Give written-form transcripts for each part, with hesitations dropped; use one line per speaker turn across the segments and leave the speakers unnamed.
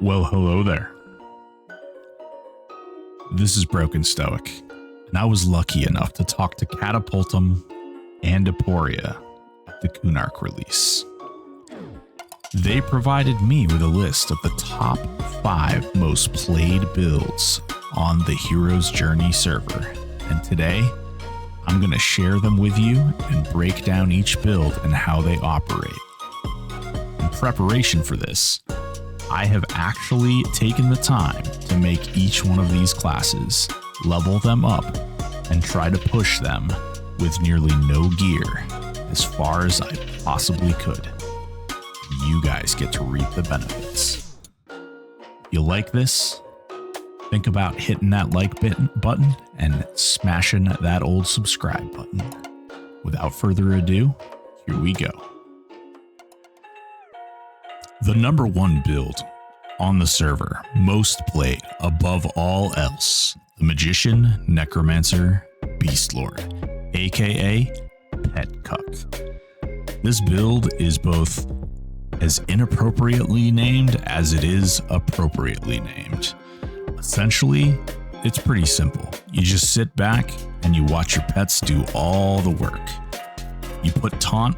Well, hello there. This is Broken Stoic, and I was lucky enough to talk to Catapultum and Aporia at the Kunark release. They provided me with a list of the top 5 most played builds on the Hero's Journey server, and today I'm going to share them with you and break down each build and how they operate. In preparation for this, I have actually taken the time to make each one of these classes, level them up, and try to push them with nearly no gear as far as I possibly could. You guys get to reap the benefits. If you like this, think about hitting that like button and smashing that old subscribe button. Without further ado, here we go. The number 1 build on the server, most played above all else, the Magician Necromancer Beastlord, aka Pet Cuck. This build is both as inappropriately named as it is appropriately named. Essentially, it's pretty simple. You just sit back and you watch your pets do all the work. You put taunt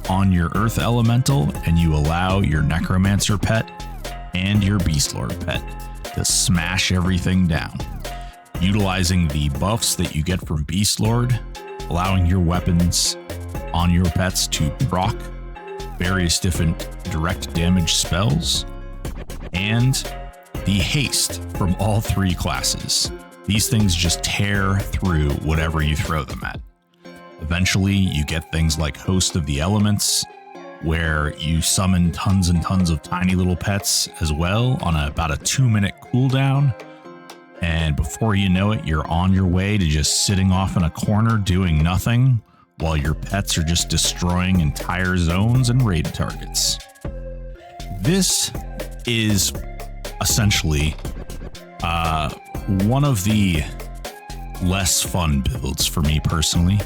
on your Earth Elemental and you allow your Necromancer pet and your Beastlord pet to smash everything down. Utilizing the buffs that you get from Beastlord, allowing your weapons on your pets to proc various different direct damage spells, and the haste from all 3 classes. These things just tear through whatever you throw them at. Eventually, you get things like Host of the Elements, where you summon tons and tons of tiny little pets as well on about a 2-minute cooldown. And before you know it, you're on your way to just sitting off in a corner doing nothing while your pets are just destroying entire zones and raid targets. This is essentially one of the less fun builds for me personally.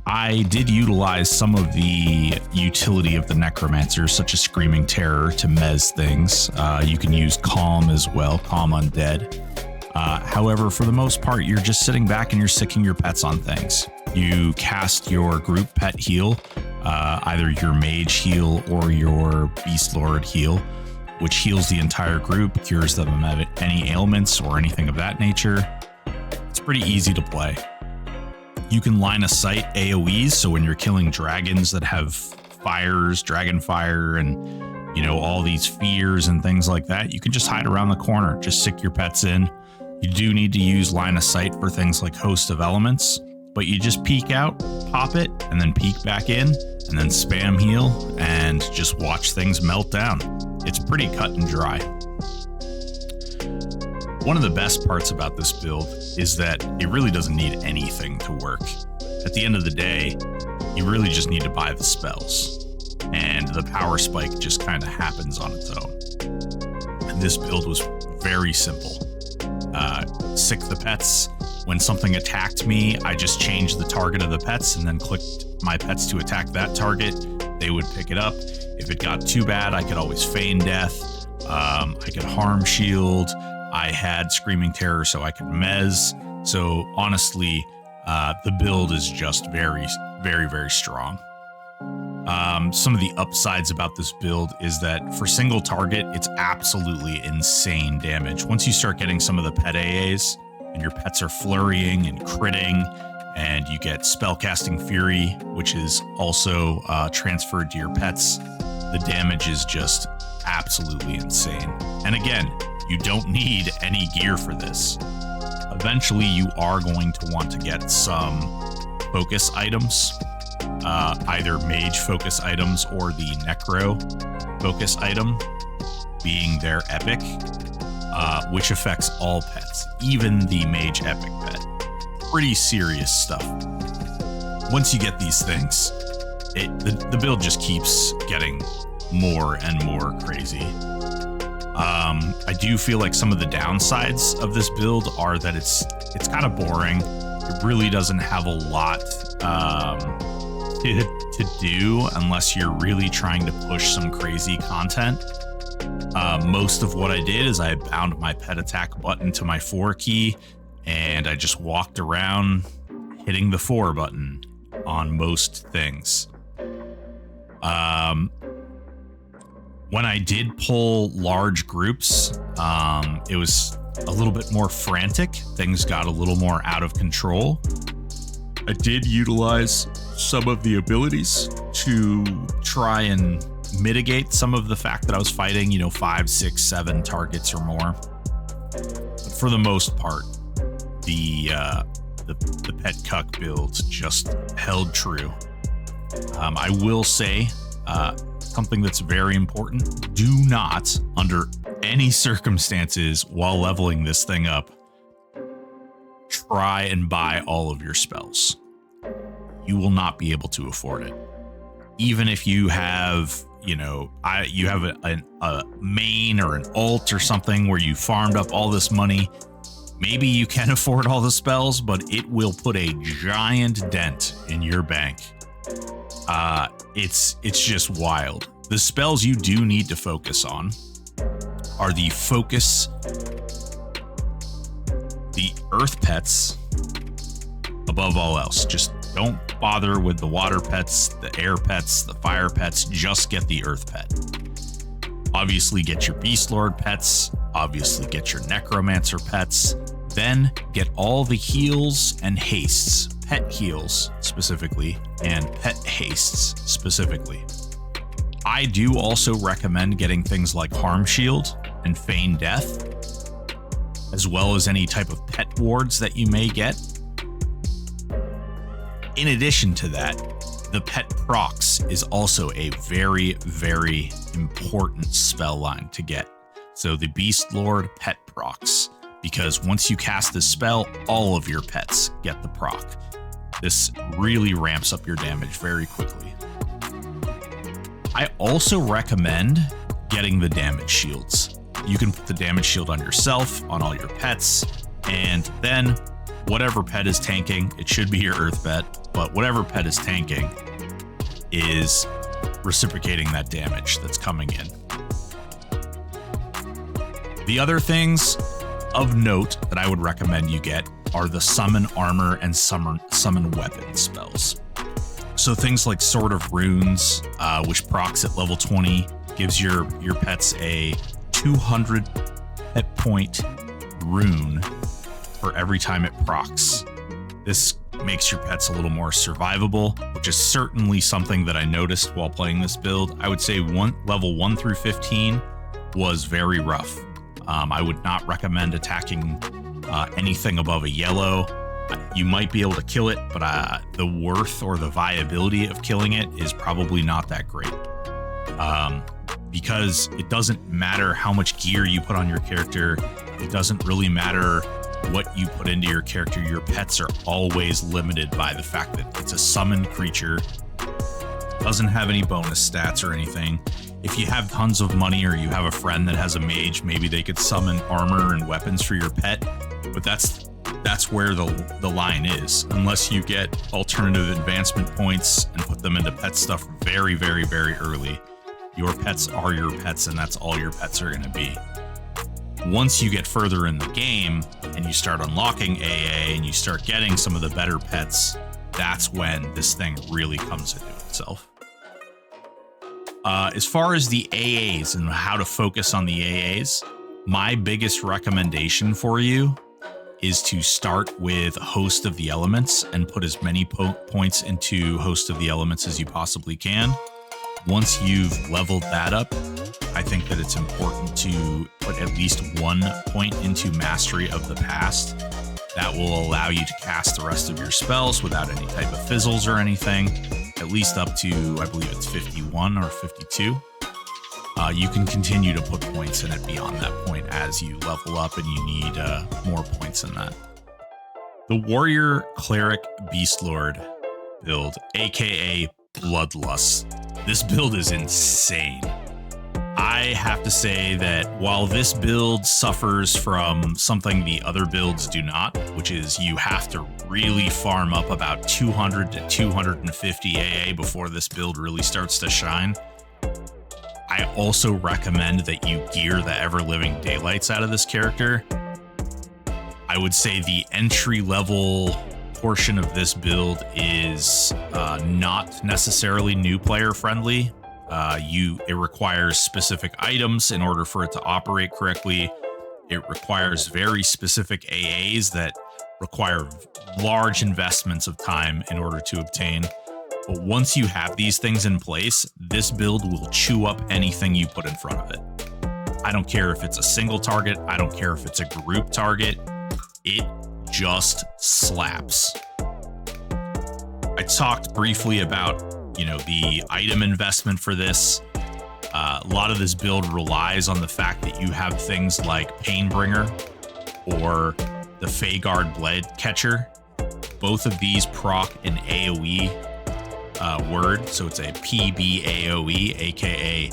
I did utilize some of the utility of the Necromancer, such as Screaming Terror, to mez things. You can use Calm as well, Calm Undead. However, for the most part, you're just sitting back and you're sicking your pets on things. You cast your group pet heal, either your Mage heal or your Beastlord heal, which heals the entire group, cures them of any ailments or anything of that nature. It's pretty easy to play. You can line of sight AoEs, so when you're killing dragons that have fires, dragon fire, and all these fears and things like that, you can just hide around the corner, just sick your pets in. You do need to use line of sight for things like Host of Elements, but you just peek out, pop it, and then peek back in, and then spam heal, and just watch things melt down. It's pretty cut and dry. One of the best parts about this build is that it really doesn't need anything to work. At the end of the day, you really just need to buy the spells, and the power spike just kind of happens on its own. And this build was very simple. Sick the pets. When something attacked me, I just changed the target of the pets and then clicked my pets to attack that target. They would pick it up. If it got too bad, I could always feign death. I could harm shield. I had Screaming Terror, so I could mez. So honestly, the build is just very, very, very strong. Some of the upsides about this build is that for single target, it's absolutely insane damage. Once you start getting some of the pet AAs and your pets are flurrying and critting, and you get Spellcasting Fury, which is also transferred to your pets, the damage is just absolutely insane. And again, you don't need any gear for this. Eventually, you are going to want to get some focus items, either Mage focus items or the Necro focus item, being their epic, which affects all pets, even the Mage epic pet. Pretty serious stuff. Once you get these things, the build just keeps getting more and more crazy. I do feel like some of the downsides of this build are that it's kind of boring. It really doesn't have a lot to do unless you're really trying to push some crazy content. Most of what I did is I bound my pet attack button to my 4 key, and I just walked around hitting the 4 button on most things. When I did pull large groups, it was a little bit more frantic. Things got a little more out of control. I did utilize some of the abilities to try and mitigate some of the fact that I was fighting, 5, 6, 7 targets or more. But for the most part, the pet Cuck builds just held true. I will say something that's very important: do not, under any circumstances while leveling this thing up, try and buy all of your spells. You will not be able to afford it. Even if you have, you have a main or an alt or something where you farmed up all this money, maybe you can afford all the spells, but it will put a giant dent in your bank. It's just wild. The spells you do need to focus on are the earth pets above all else. Just don't bother with the water pets, the air pets, the fire pets. Just get the earth pet. Obviously get your Beastlord pets. Obviously get your necromancer pets. Then get all the heals and hastes, pet heals specifically, and pet hastes specifically. I do also recommend getting things like Harm Shield and Feign Death, as well as any type of pet wards that you may get. In addition to that, the pet procs is also a very, very important spell line to get. So the Beastlord pet procs, because once you cast this spell, all of your pets get the proc. This really ramps up your damage very quickly. I also recommend getting the damage shields. You can put the damage shield on yourself, on all your pets, and then whatever pet is tanking, it should be your earth pet, but whatever pet is tanking is reciprocating that damage that's coming in. The other things of note that I would recommend you get are the summon armor and summon weapon spells. So things like Sword of Runes, which procs at level 20, gives your pets a 200 hit point rune for every time it procs. This makes your pets a little more survivable, which is certainly something that I noticed while playing this build. I would say level 1 through 15 was very rough. I would not recommend attacking anything above a yellow. You might be able to kill it, but the worth or the viability of killing it is probably not that great. Because it doesn't matter how much gear you put on your character. It doesn't really matter what you put into your character. Your pets are always limited by the fact that it's a summoned creature, doesn't have any bonus stats or anything. If you have tons of money or you have a friend that has a mage, maybe they could summon armor and weapons for your pet, but that's where the line is. Unless you get alternative advancement points and put them into pet stuff very, very, very early, your pets are your pets, and that's all your pets are going to be. Once you get further in the game and you start unlocking AA and you start getting some of the better pets, that's when this thing really comes into itself. As far as the AAs and how to focus on the AAs, my biggest recommendation for you is to start with Host of the Elements and put as many points into Host of the Elements as you possibly can. Once you've leveled that up, I think that it's important to put at least 1 point into Mastery of the Past. That will allow you to cast the rest of your spells without any type of fizzles or anything, at least up to, I believe it's 51 or 52. You can continue to put points in it beyond that point as you level up and you need more points than that. The Warrior Cleric Beastlord build, aka Bloodlust. This build is insane. I have to say that while this build suffers from something the other builds do not, which is you have to really farm up about 200 to 250 AA before this build really starts to shine, I also recommend that you gear the ever-living daylights out of this character. I would say the entry-level portion of this build is not necessarily new player friendly. It requires specific items in order for it to operate correctly. It requires very specific AAs that require large investments of time in order to obtain. But once you have these things in place, this build will chew up anything you put in front of it. I don't care if it's a single target. I don't care if it's a group target. It just slaps. I talked briefly about, the item investment for this. A lot of this build relies on the fact that you have things like Painbringer or the Feyguard Blade Catcher. Both of these proc an AoE word, so it's a PBAOE, aka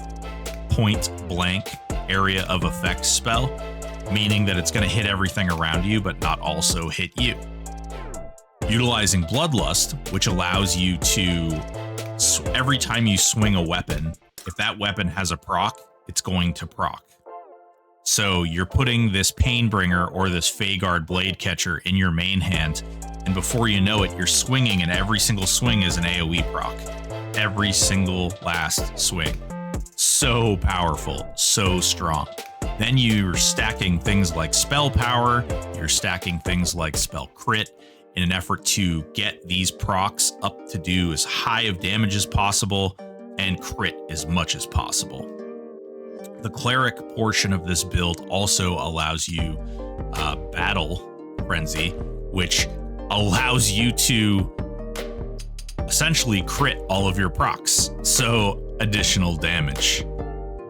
point blank area of effect spell, meaning that it's going to hit everything around you but not also hit you. Utilizing Bloodlust, which allows you to, every time you swing a weapon, if that weapon has a proc, it's going to proc. So you're putting this Painbringer or this Feyguard Blade Catcher in your main hand, and before you know it, you're swinging, and every single swing is an AoE proc. Every single last swing. So powerful, so strong. Then you're stacking things like spell power, you're stacking things like spell crit in an effort to get these procs up to do as high of damage as possible and crit as much as possible. The Cleric portion of this build also allows you Battle Frenzy, which allows you to essentially crit all of your procs, so additional damage.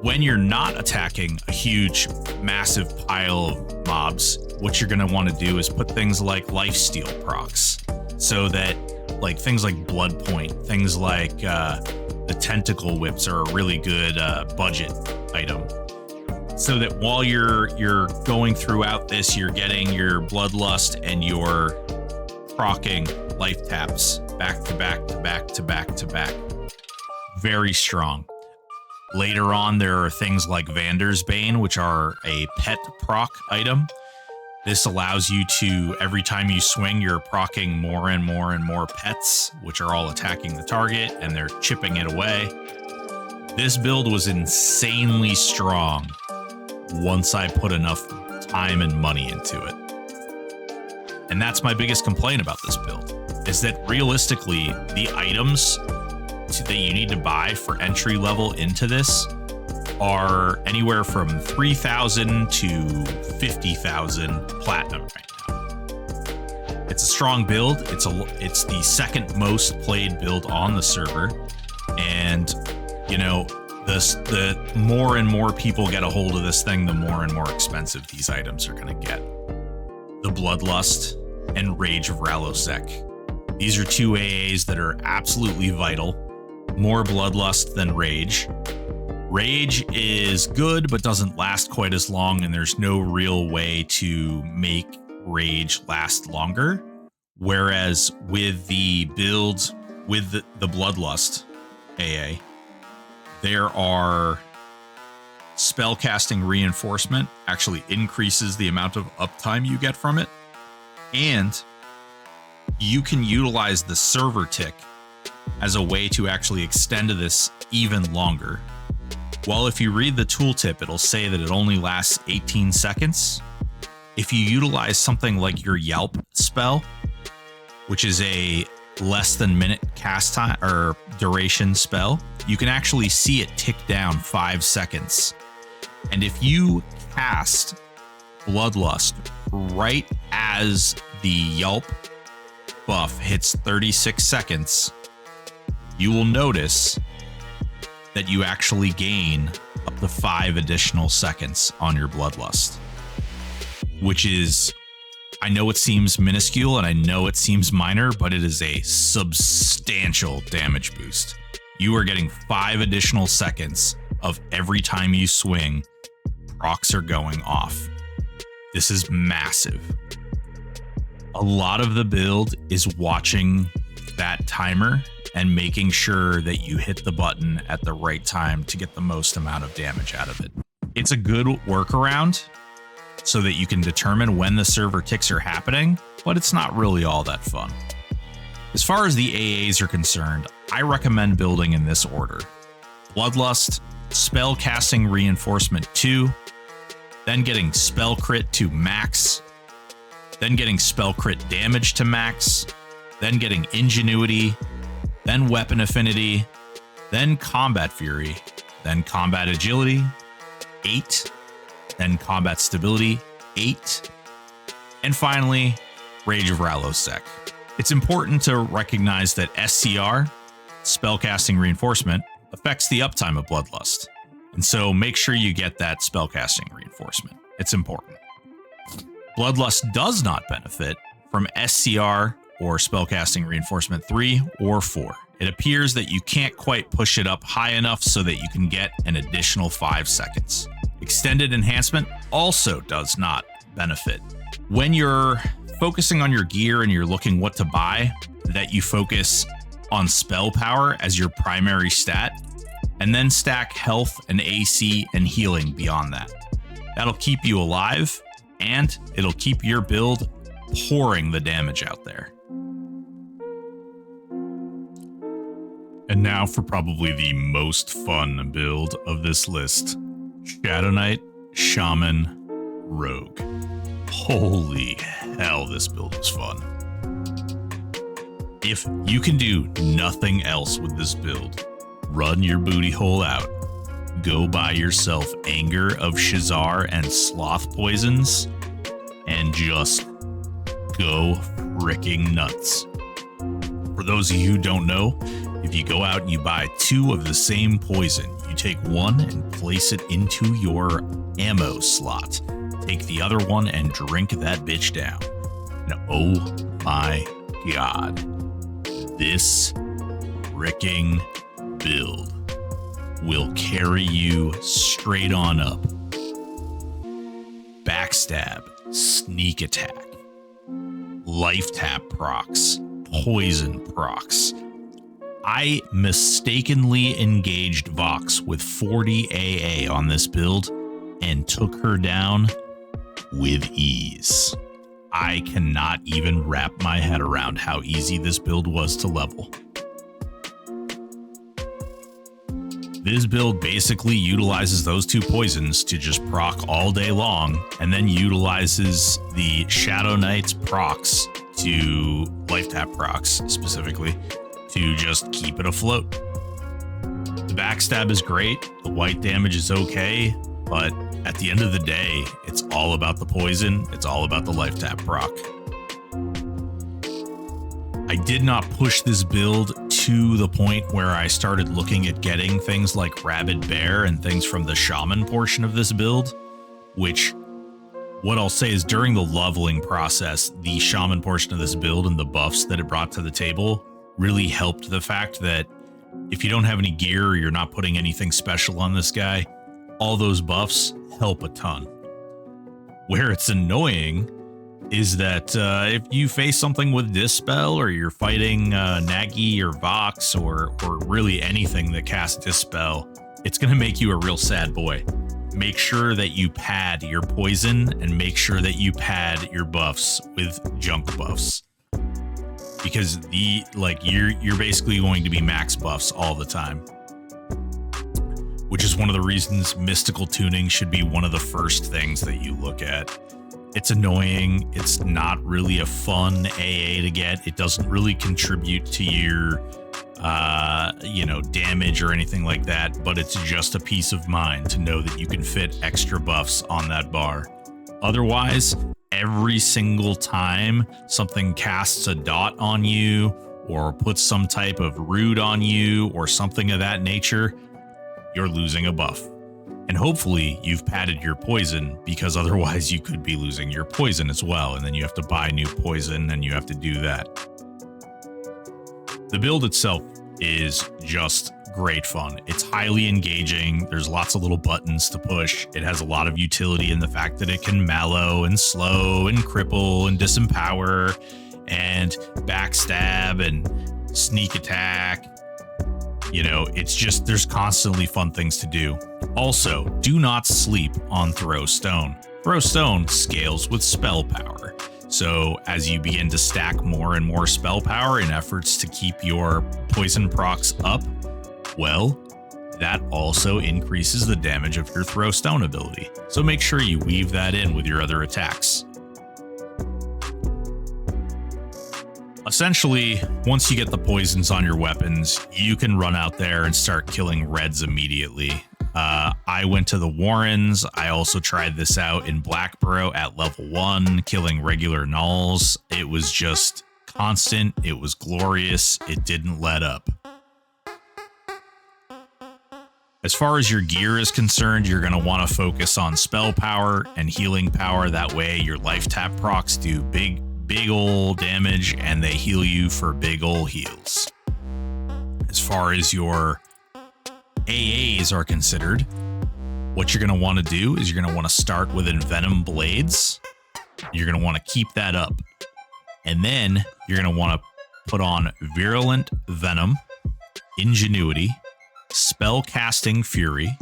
When you're not attacking a huge, massive pile of mobs, what you're going to want to do is put things like Lifesteal procs, so that things like Blood Point, things like the Tentacle Whips are a really good budget item. So that while you're going throughout this, you're getting your Bloodlust and your procking life taps back to back to back to back to back. Very strong. Later on, there are things like Vander's Bane, which are a pet proc item. This allows you to, every time you swing, you're procking more and more and more pets, which are all attacking the target, and they're chipping it away. This build was insanely strong once I put enough time and money into it. And that's my biggest complaint about this build, is that realistically, the items that you need to buy for entry level into this are anywhere from 3,000 to 50,000 platinum right now. It's a strong build. It's the second most played build on the server, and the more and more people get a hold of this thing, the more and more expensive these items are going to get. The Bloodlust and Rage of Rallosek. These are two AAs that are absolutely vital. More Bloodlust than Rage. Rage is good, but doesn't last quite as long, and there's no real way to make Rage last longer. Whereas with the build, with the Bloodlust AA, there are spellcasting reinforcement, actually increases the amount of uptime you get from it, and you can utilize the server tick as a way to actually extend this even longer. Well, if you read the tooltip, it'll say that it only lasts 18 seconds. If you utilize something like your Yelp spell, which is a less than minute cast time or duration spell, you can actually see it tick down 5 seconds. And if you cast Bloodlust right as the Yelp buff hits 36 seconds, you will notice that you actually gain up to 5 additional seconds on your Bloodlust, which is, I know it seems minuscule and I know it seems minor, but it is a substantial damage boost. You are getting 5 additional seconds of every time you swing, procs are going off. This is massive. A lot of the build is watching that timer and making sure that you hit the button at the right time to get the most amount of damage out of it. It's a good workaround so that you can determine when the server ticks are happening, but it's not really all that fun. As far as the AAs are concerned, I recommend building in this order: Bloodlust, Spell Casting Reinforcement 2, then getting Spell Crit to max, then getting Spell Crit Damage to max, then getting Ingenuity, then Weapon Affinity, then Combat Fury, then Combat Agility, 8, then Combat Stability, 8, and finally, Rage of Rallosec. It's important to recognize that SCR, Spellcasting Reinforcement, affects the uptime of Bloodlust, and so make sure you get that Spellcasting Reinforcement. It's important. Bloodlust does not benefit from SCR or Spellcasting Reinforcement 3 or 4. It appears that you can't quite push it up high enough so that you can get an additional 5 seconds. Extended Enhancement also does not benefit. When you're focusing on your gear and you're looking what to buy, that you focus on spell power as your primary stat, and then stack health and AC and healing beyond that. That'll keep you alive, and it'll keep your build pouring the damage out there. And now for probably the most fun build of this list: Shadow Knight, Shaman, Rogue. Holy hell, this build was fun. If you can do nothing else with this build, run your booty hole out. Go buy yourself Anger of Shazar and Sloth Poisons, and just go freaking nuts. For those of you who don't know, if you go out and you buy 2 of the same poison, you take one and place it into your ammo slot. Take the other one and drink that bitch down. And oh my god, this freaking build will carry you straight on up. Backstab, sneak attack, life tap procs, poison procs. I mistakenly engaged Vox with 40 AA on this build and took her down with ease. I cannot even wrap my head around how easy this build was to level. This build basically utilizes those 2 poisons to just proc all day long, and then utilizes the Shadow Knight's procs to life tap procs specifically to just keep it afloat. The backstab is great, the white damage is okay, but at the end of the day, it's all about the poison, it's all about the life tap proc. I did not push this build to the point where I started looking at getting things like Rabid Bear and things from the Shaman portion of this build, which, what I'll say is, during the leveling process, the Shaman portion of this build and the buffs that it brought to the table really helped the fact that if you don't have any gear or you're not putting anything special on this guy, all those buffs help a ton. Where it's annoying is that if you face something with Dispel, or you're fighting Nagi or Vox or really anything that casts Dispel, it's going to make you a real sad boy. Make sure that you pad your poison and make sure that you pad your buffs with junk buffs, because you're basically going to be max buffs all the time, which is one of the reasons mystical tuning should be one of the first things that you look at. It's annoying. It's not really a fun AA to get. It doesn't really contribute to your, damage or anything like that, but it's just a peace of mind to know that you can fit extra buffs on that bar. Otherwise, every single time something casts a dot on you or puts some type of root on you or something of that nature, you're losing a buff. And hopefully you've padded your poison, because otherwise you could be losing your poison as well, and then you have to buy new poison and you have to do that. The build itself is just great fun. It's highly engaging. There's lots of little buttons to push. It has a lot of utility in the fact that it can mallow and slow and cripple and disempower and backstab and sneak attack. You know, it's just, there's constantly fun things to do. Also, do not sleep on Throw Stone. Throw Stone scales with spell power. So as you begin to stack more and more spell power in efforts to keep your poison procs up, well, that also increases the damage of your Throw Stone ability. So make sure you weave that in with your other attacks. Essentially, once you get the poisons on your weapons, you can run out there and start killing reds immediately. I went to the Warrens. I also tried this out in Blackborough at level 1, killing regular nulls. It was just constant. It was glorious. It didn't let up. As far as your gear is concerned, you're going to want to focus on spell power and healing power. That way your life tap procs do big ol' damage and they heal you for big ol' heals. As far as your AAs are considered, what you're going to want to do is you're going to want to start with Envenom Blades. You're going to want to keep that up. And then you're going to want to put on Virulent Venom, Ingenuity, Spellcasting Fury,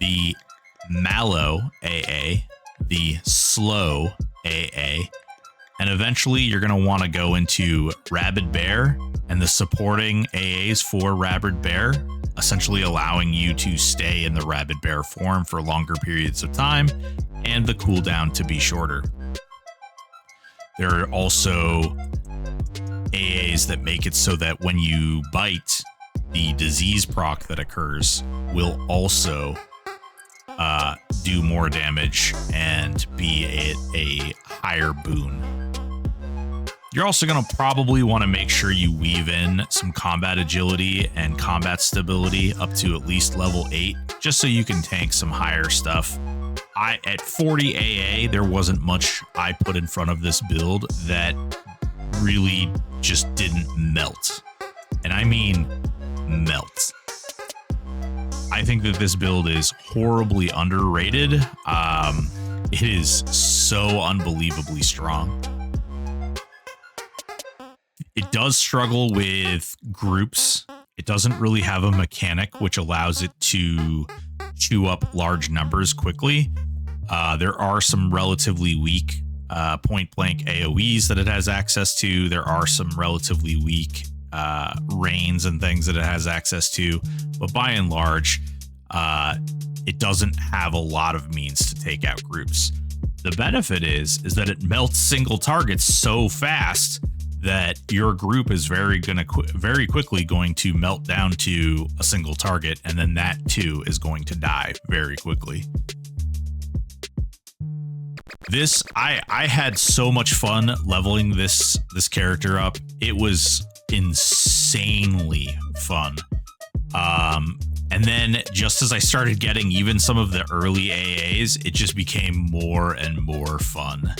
the Mallow AA, the Slow AA, and eventually you're going to want to go into Rabid Bear and the supporting AAs for Rabid Bear, essentially allowing you to stay in the Rabid Bear form for longer periods of time and the cooldown to be shorter. There are also AAs that make it so that when you bite, the disease proc that occurs will also do more damage and be a higher boon. You're also going to probably want to make sure you weave in some combat agility and combat stability up to at least level 8, just so you can tank some higher stuff. At 40 AA, there wasn't much I put in front of this build that really just didn't melt. And I mean melt. I think that this build is horribly underrated. It is so unbelievably strong. It does struggle with groups. It doesn't really have a mechanic which allows it to chew up large numbers quickly. There are some relatively weak point-blank AoEs that it has access to. There are some relatively weak reigns and things that it has access to. But by and large, it doesn't have a lot of means to take out groups. The benefit is that it melts single targets so fast that your group is very quickly going to melt down to a single target, and then that too is going to die very quickly. I had so much fun leveling this character up. It was insanely fun. And then just as I started getting even some of the early AAs, it just became more and more fun.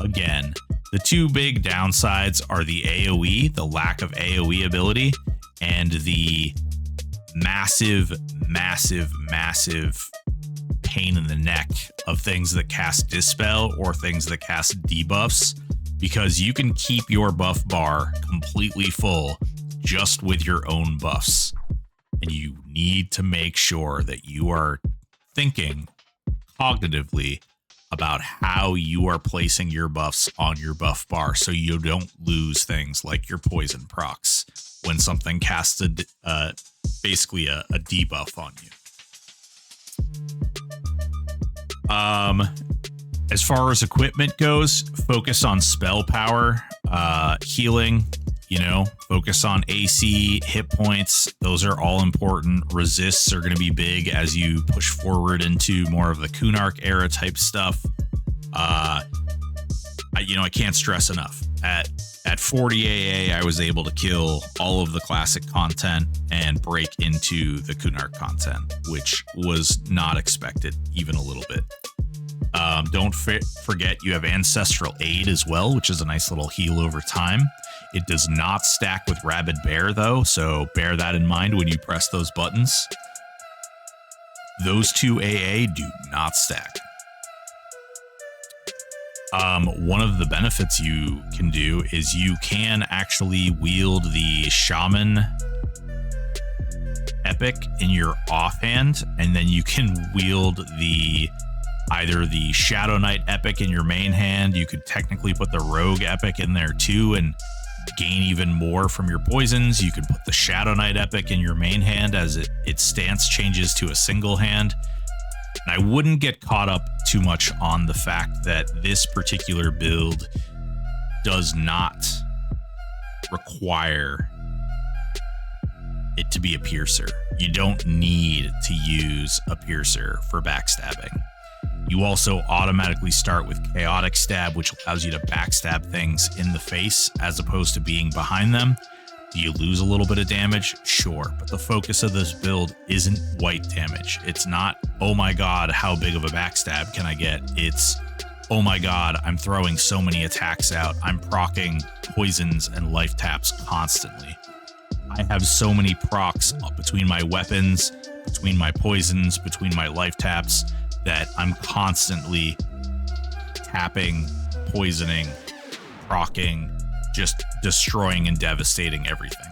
Again, the two big downsides are the AoE, the lack of AoE ability, and the massive pain in the neck of things that cast Dispel or things that cast debuffs, because you can keep your buff bar completely full just with your own buffs. And you need to make sure that you are thinking cognitively about how you are placing your buffs on your buff bar so you don't lose things like your poison procs when something casts basically a debuff on you. As far as equipment goes, focus on spell power, healing, focus on AC, hit points. Those are all important. Resists are going to be big as you push forward into more of the Kunark-era type stuff. I can't stress enough. At 40 AA, I was able to kill all of the classic content and break into the Kunark content, which was not expected even a little bit. Don't forget you have Ancestral Aid as well, which is a nice little heal over time. It does not stack with Rabid Bear, though, so bear that in mind when you press those buttons. Those two AA do not stack. One of the benefits you can do is you can actually wield the Shaman epic in your offhand, and then you can wield either the Shadow Knight epic in your main hand. You could technically put the Rogue epic in there too and gain even more from your poisons. You could put the Shadow Knight epic in your main hand as its stance changes to a single hand. And I wouldn't get caught up too much on the fact that this particular build does not require it to be a piercer. You don't need to use a piercer for backstabbing. You also automatically start with chaotic stab, which allows you to backstab things in the face as opposed to being behind them. Do you lose a little bit of damage? Sure, but the focus of this build isn't white damage. It's not, oh my god, how big of a backstab can I get? It's, oh my god, I'm throwing so many attacks out. I'm proccing poisons and life taps constantly. I have so many procs between my weapons, between my poisons, between my life taps, that I'm constantly tapping, poisoning, proccing, just destroying and devastating everything.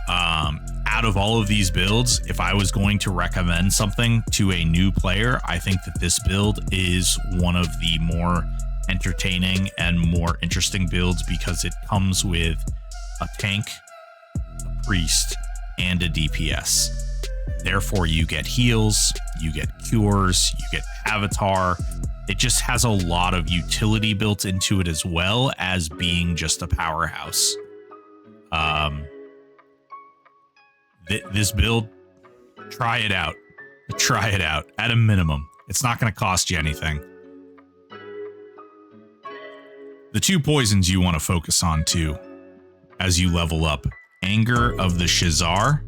Out of all of these builds, if I was going to recommend something to a new player, I think that this build is one of the more entertaining and more interesting builds because it comes with a tank, a priest, and a DPS. Therefore, you get heals, you get cures, you get avatar. It just has a lot of utility built into it as well as being just a powerhouse. This build, try it out. Try it out at a minimum. It's not going to cost you anything. The two poisons you want to focus on too as you level up: Anger of the Shazar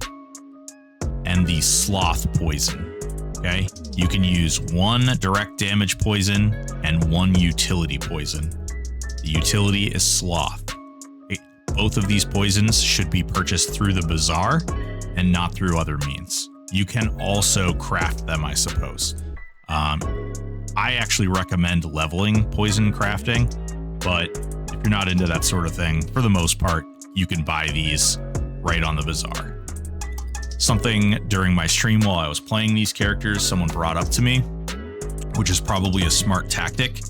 and the Sloth poison. Okay, you can use one direct damage poison and one utility poison. The utility is Sloth. Both of these poisons should be purchased through the bazaar and not through other means. You can also craft them, I suppose. I actually recommend leveling poison crafting, but if you're not into that sort of thing, for the most part, you can buy these right on the bazaar. Something during my stream while I was playing these characters, someone brought up to me, which is probably a smart tactic.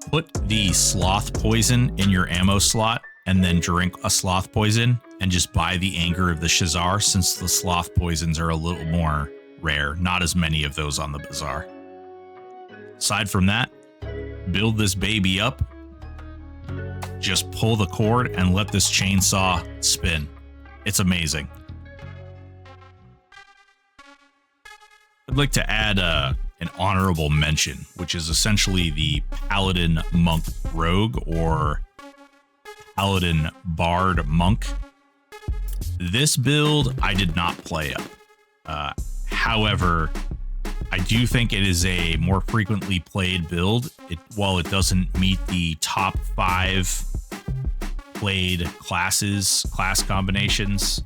Put the Sloth poison in your ammo slot and then drink a Sloth poison and just buy the Anger of the Shazar, since the Sloth poisons are a little more rare. Not as many of those on the bazaar. Aside from that, build this baby up. Just pull the cord and let this chainsaw spin. It's amazing. I'd like to add an honorable mention, which is essentially the Paladin Monk Rogue or Paladin Bard Monk. This build I did not play up. However, I do think it is a more frequently played build. While it doesn't meet the top 5 played class combinations,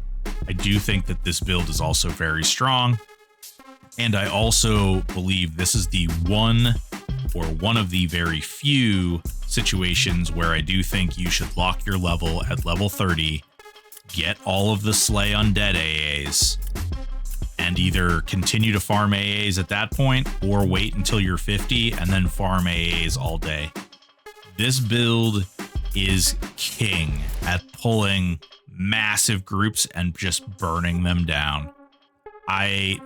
I do think that this build is also very strong. And I also believe this is the one of the very few situations where I do think you should lock your level at level 30, get all of the Slay Undead AAs, and either continue to farm AAs at that point or wait until you're 50 and then farm AAs all day. This build is king at pulling massive groups and just burning them down.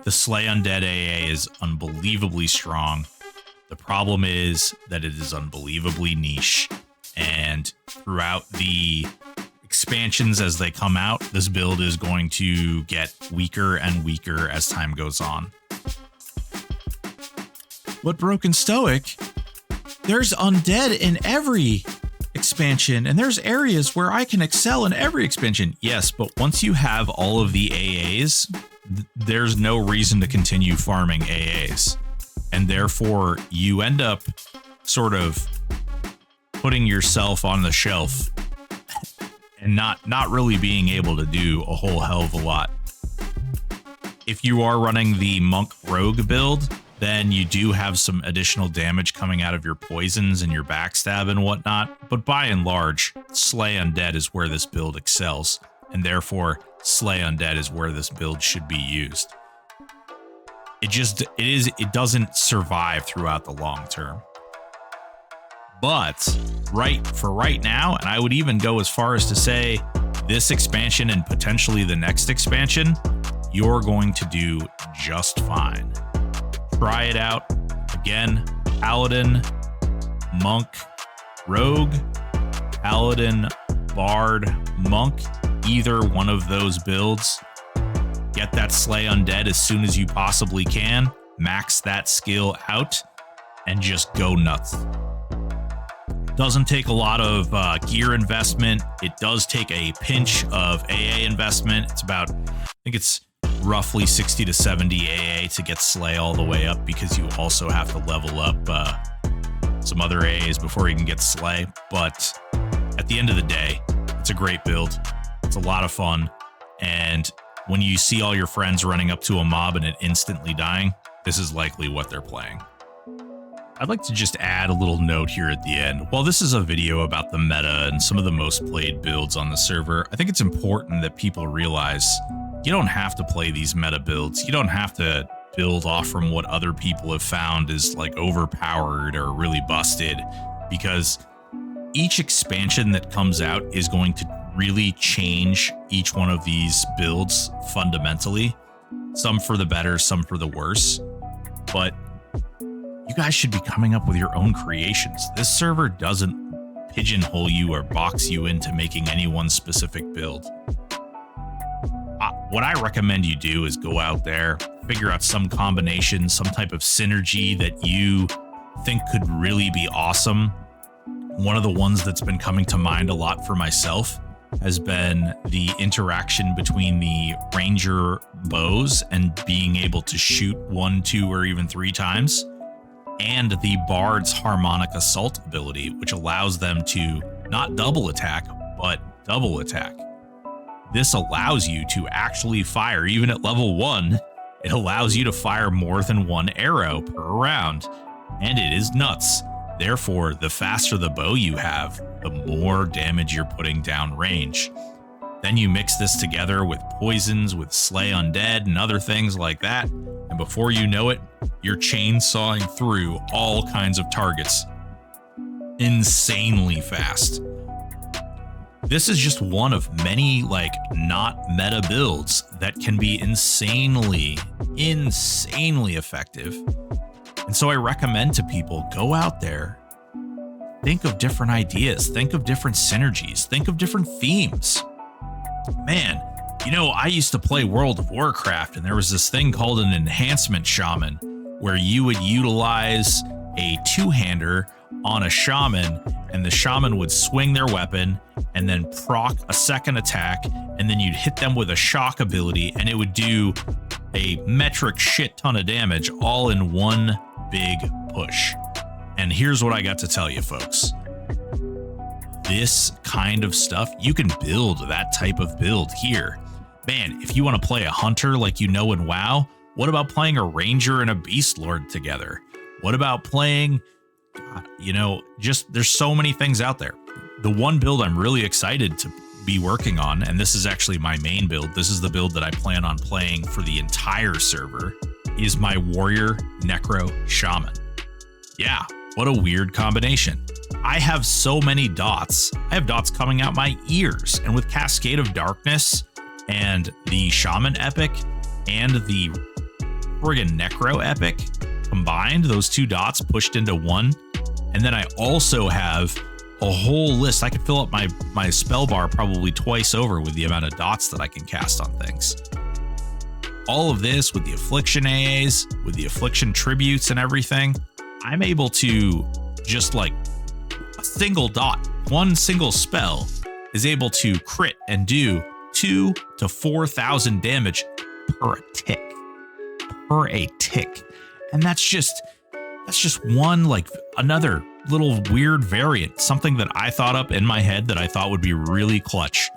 The Slay Undead AA is unbelievably strong. The problem is that it is unbelievably niche, and throughout the expansions as they come out, this build is going to get weaker and weaker as time goes on.
What Broken Stoic? There's undead in every expansion, and there's areas where I can excel in every expansion.
Yes, but once you have all of the AAs, there's no reason to continue farming AAs. And therefore, you end up sort of putting yourself on the shelf and not really being able to do a whole hell of a lot. If you are running the Monk Rogue build, then you do have some additional damage coming out of your poisons and your backstab and whatnot. But by and large, Slay Undead is where this build excels, and therefore Slay Undead is where this build should be used. It doesn't survive throughout the long term. But for right now, and I would even go as far as to say this expansion and potentially the next expansion, you're going to do just fine. Try it out. Again, Paladin, Monk, Rogue, Paladin, Bard, Monk, either one of those builds. Get that Slay Undead as soon as you possibly can. Max that skill out and just go nuts. Doesn't take a lot of gear investment. It does take a pinch of AA investment. It's about, I think it's roughly 60 to 70 AA to get Slay all the way up, because you also have to level up some other AAs before you can get Slay. But at the end of the day, it's a great build. It's a lot of fun. And when you see all your friends running up to a mob and it instantly dying, this is likely what they're playing. I'd like to just add a little note here at the end. While this is a video about the meta and some of the most played builds on the server, I think it's important that people realize you don't have to play these meta builds. You don't have to build off from what other people have found is like overpowered or really busted, because each expansion that comes out is going to really change each one of these builds fundamentally. Some for the better, some for the worse. But you guys should be coming up with your own creations. This server doesn't pigeonhole you or box you into making any one specific build. What I recommend you do is go out there, figure out some combination, some type of synergy that you think could really be awesome. One of the ones that's been coming to mind a lot for myself has been the interaction between the ranger bows and being able to shoot 1, 2, or even 3 times, and the bard's harmonic assault ability, which allows them to not double attack, but double attack. This allows you to actually fire, even at level 1, it allows you to fire more than 1 arrow per round, and it is nuts. Therefore, the faster the bow you have, the more damage you're putting down range. Then you mix this together with poisons, with Slay Undead, and other things like that, and before you know it, you're chainsawing through all kinds of targets insanely fast. This is just one of many not meta builds that can be insanely effective. And so I recommend to people, go out there, think of different ideas, think of different synergies, think of different themes. Man, I used to play World of Warcraft, and there was this thing called an enhancement shaman, where you would utilize a two-hander on a shaman, and the shaman would swing their weapon and then proc a second attack, and then you'd hit them with a shock ability, and it would do a metric shit ton of damage all in one big push. And here's what I got to tell you, folks. This kind of stuff, you can build that type of build here. Man, if you want to play a hunter like in WoW, what about playing a ranger and a beastlord together? What about playing, there's so many things out there. The one build I'm really excited to be working on, and this is actually my main build, this is the build that I plan on playing for the entire server, is my warrior Necro Shaman. Yeah, what a weird combination. I have so many dots. I have dots coming out my ears, and with Cascade of Darkness and the Shaman epic and the friggin' Necro epic combined, those 2 dots pushed into one, and then I also have a whole list. I could fill up my spell bar probably twice over with the amount of dots that I can cast on things. All of this with the Affliction AAs, with the Affliction tributes and everything, I'm able to just a single dot, one single spell is able to crit and do 2,000 to 4,000 damage per a tick. And that's just one, another little weird variant, something that I thought up in my head that I thought would be really clutch,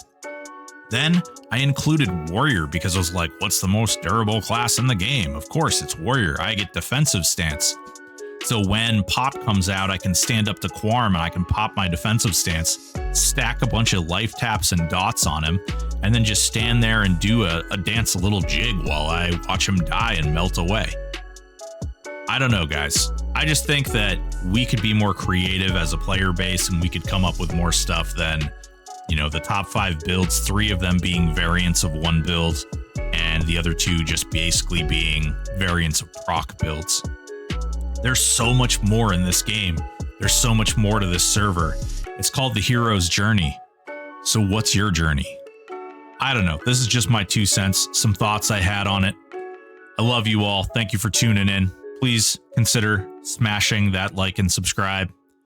Then I included Warrior because I was like, what's the most durable class in the game? Of course, it's Warrior. I get defensive stance. So when Pop comes out, I can stand up to Quarm and I can pop my defensive stance, stack a bunch of life taps and dots on him, and then just stand there and do a dance a little jig while I watch him die and melt away. I don't know, guys. I just think that we could be more creative as a player base and we could come up with more stuff than, you know, the top 5 builds, 3 of them being variants of one build and the other 2 just basically being variants of proc builds. There's so much more in this game. There's so much more to this server. It's called the hero's journey. So what's your journey? I don't know. This is just my 2 cents, some thoughts I had on it. I love you all. Thank you for tuning in. Please consider smashing that like and subscribe.